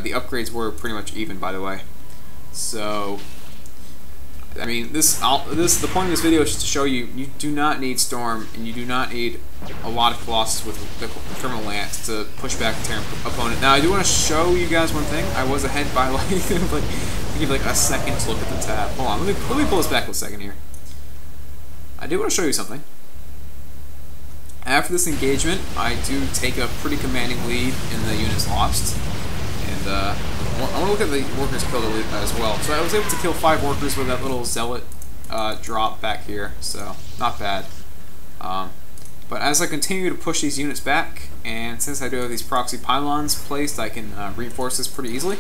the upgrades were pretty much even, by the way. So, I mean, the point of this video is just to show you do not need Storm, and you do not need a lot of Colossus with the Terminal Lance to push back a Terran opponent. Now, I do want to show you guys one thing. I was ahead by like give like a second to look at the tab. Hold on, let me pull this back a second here. I do want to show you something. After this engagement, I do take a pretty commanding lead in the units lost, and I want to look at the workers killed as well. So I was able to kill 5 workers with that little zealot drop back here, so not bad. But as I continue to push these units back, and since I do have these proxy pylons placed, I can reinforce this pretty easily.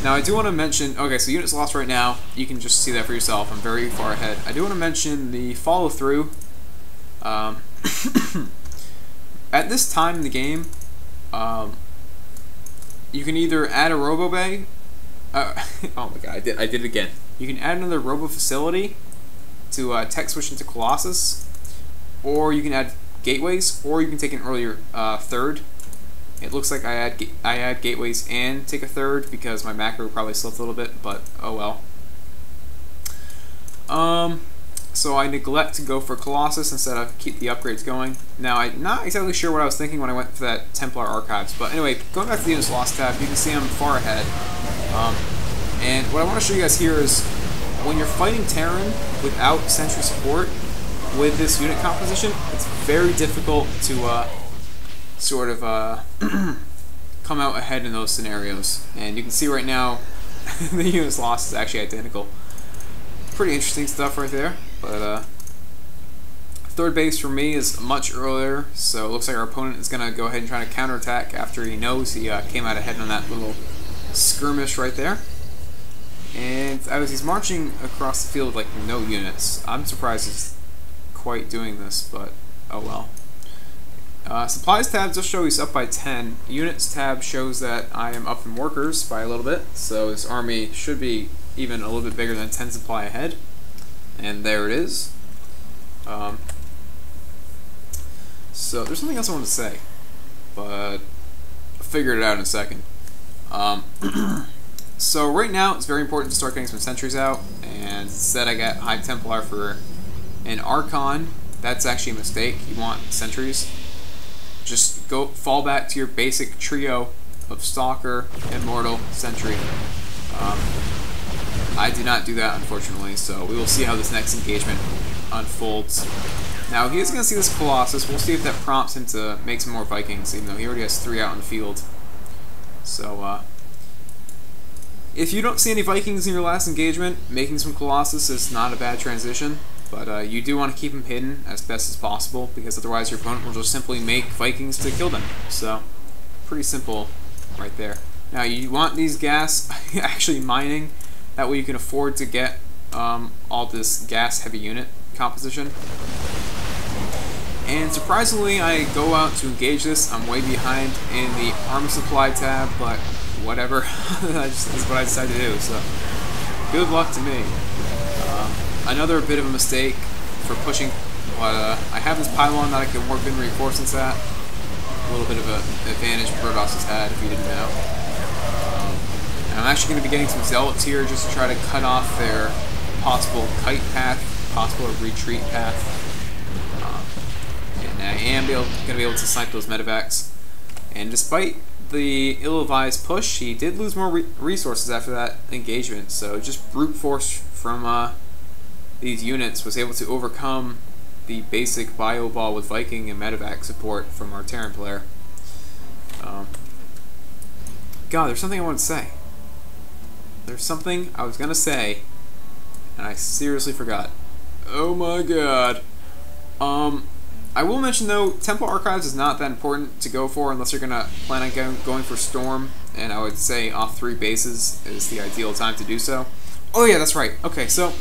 Now I do want to mention, okay, so units lost right now, you can just see that for yourself. I'm very far ahead. I do want to mention the follow through. At this time in the game, you can either add a robo bay. Oh my god, I did it again. You can add another robo facility to tech switch into Colossus, or you can add gateways, or you can take an earlier third. It looks like I add gateways and take a third because my macro probably slipped a little bit, but oh well. So I neglect to go for Colossus instead of keep the upgrades going. Now, I'm not exactly sure what I was thinking when I went for that Templar Archives, but anyway, going back to the Units Lost tab, you can see I'm far ahead. And what I want to show you guys here is when you're fighting Terran without sentry support with this unit composition, it's very difficult to sort of come out ahead in those scenarios. And you can see right now the Units Lost is actually identical. Pretty interesting stuff right there. But third base for me is much earlier, so it looks like our opponent is going to go ahead and try to counterattack after he knows he came out ahead on that little skirmish right there. And as he's marching across the field with like no units, I'm surprised he's quite doing this, but oh well. Supplies tab just shows he's up by 10. Units tab shows that I am up in workers by a little bit, so his army should be even a little bit bigger than 10 supply ahead. And there it is. So there's something else I want to say, but I'll figure it out in a second. So right now it's very important to start getting some sentries out, and instead I got High Templar for an Archon. That's actually a mistake. You want sentries. Just fall back to your basic trio of Stalker, Immortal, Sentry. I did not do that, unfortunately, so we will see how this next engagement unfolds. Now, he is going to see this Colossus. We'll see if that prompts him to make some more Vikings, even though he already has 3 out in the field. So, if you don't see any Vikings in your last engagement, making some Colossus is not a bad transition, but you do want to keep them hidden as best as possible, because otherwise your opponent will just simply make Vikings to kill them. So, pretty simple right there. Now, you want these gas actually mining. That way you can afford to get all this gas-heavy unit composition. And surprisingly, I go out to engage this. I'm way behind in the army supply tab, but whatever. That's what I decided to do, so good luck to me. Another bit of a mistake for pushing, but I have this pylon that I can work in reinforcements at. A little bit of an advantage Protoss has had, if you didn't know. I'm actually going to be getting some Zealots here just to try to cut off their possible kite path, possible retreat path. And I am going to be able to snipe those medevacs. And despite the ill-advised push, he did lose more resources after that engagement. So just brute force from these units was able to overcome the basic bio ball with Viking and medevac support from our Terran player. God, there's something I want to say. There's something I was gonna say, and I seriously forgot. Oh my god. I will mention though, Temple Archives is not that important to go for unless you're gonna plan on going for Storm, and I would say off 3 bases is the ideal time to do so. Oh yeah, that's right. Okay, so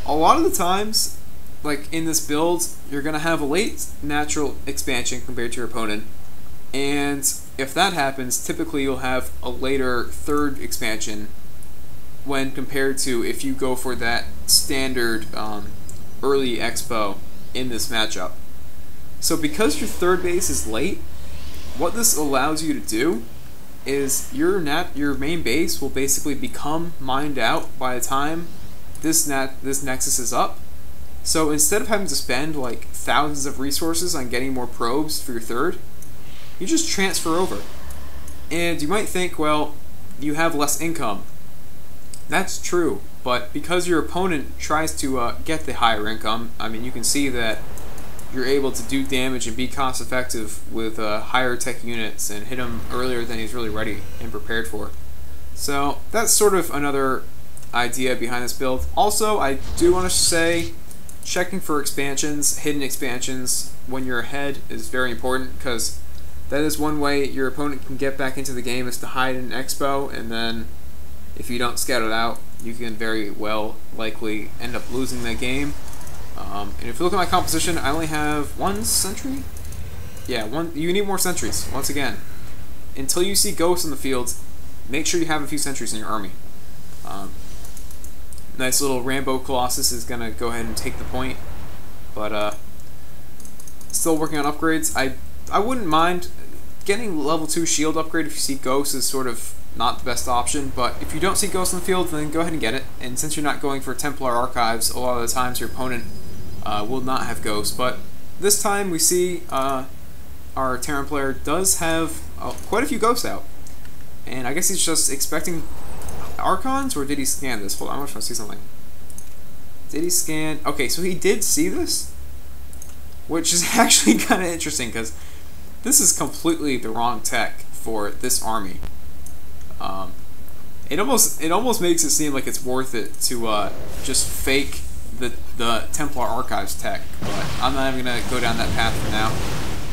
a lot of the times, like in this build, you're gonna have a late natural expansion compared to your opponent, and if that happens, typically you'll have a later 3rd expansion when compared to if you go for that standard early expo in this matchup. So because your 3rd base is late, what this allows you to do is your main base will basically become mined out by the time this nexus is up. So instead of having to spend like thousands of resources on getting more probes for your third, you just transfer over. And you might think, well, you have less income. That's true, but because your opponent tries to get the higher income, I mean, you can see that you're able to do damage and be cost effective with higher tech units and hit him earlier than he's really ready and prepared for. So that's sort of another idea behind this build. Also, I do want to say, checking for expansions, hidden expansions, when you're ahead is very important, because that is one way your opponent can get back into the game, is to hide in an expo, and then if you don't scout it out, you can very well likely end up losing that game. And if you look at my composition, I only have 1 sentry. Yeah, you need more sentries, once again. Until you see ghosts in the field, make sure you have a few sentries in your army. Nice little Rambo Colossus is going to go ahead and take the point. But still working on upgrades. I wouldn't mind getting level 2 shield upgrade if you see ghosts is sort of not the best option, but if you don't see ghosts in the field, then go ahead and get it. And since you're not going for Templar archives, a lot of the times your opponent will not have ghosts. But this time we see our Terran player does have quite a few ghosts out. And I guess he's just expecting Archons, or did he scan this? Hold on, I want to see something. Did he scan? Okay, so he did see this, which is actually kind of interesting, because this is completely the wrong tech for this army. It almost makes it seem like it's worth it to just fake the Templar Archives tech, but I'm not even going to go down that path for now.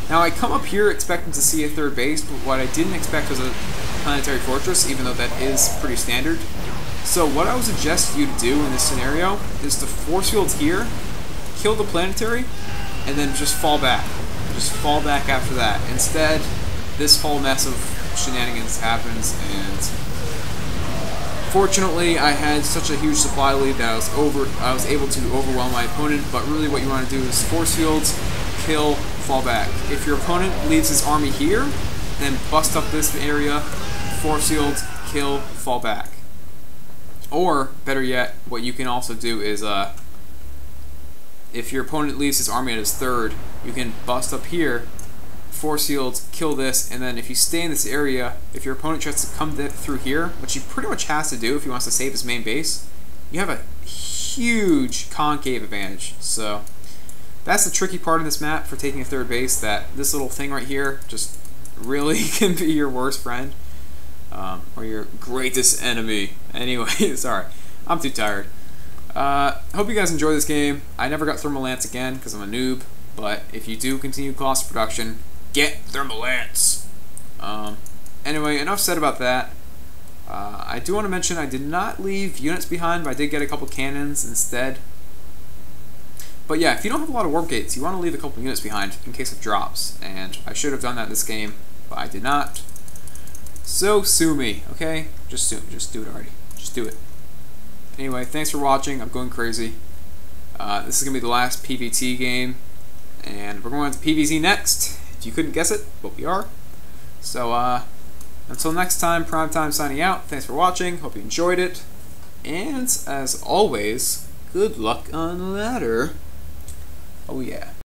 Now, I come up here expecting to see a third base, but what I didn't expect was a planetary fortress, even though that is pretty standard. So what I would suggest you to do in this scenario is to force field here, kill the planetary, and then just fall back. Just fall back after that. Instead, this whole mess of shenanigans happens, and fortunately I had such a huge supply lead that I was able to overwhelm my opponent. But really what you want to do is force fields, kill, fall back. If your opponent leaves his army here, then bust up this area, force field, kill, fall back. Or, better yet, what you can also do is, if your opponent leaves his army at his third, you can bust up here, force field, kill this, and then if you stay in this area, if your opponent tries to come through here, which he pretty much has to do if he wants to save his main base, you have a huge concave advantage. So that's the tricky part of this map for taking a third base, that this little thing right here just really can be your worst friend. Or your greatest enemy. Anyway, sorry, I'm too tired. Hope you guys enjoy this game. I never got Thermal Lance again because I'm a noob, but if you do continue cost production, get Thermal Lance. Anyway, enough said about that. I do want to mention I did not leave units behind, but I did get a couple cannons instead. But yeah, if you don't have a lot of warp gates, you want to leave a couple units behind in case of drops, and I should have done that this game, but I did not. So sue me, okay? Just do it already. Just do it. Anyway, thanks for watching. I'm going crazy. This is going to be the last PvT game, and we're going to PvZ next. If you couldn't guess it, but we are. So, until next time, Primetime signing out. Thanks for watching. Hope you enjoyed it. And, as always, good luck on the ladder. Oh yeah.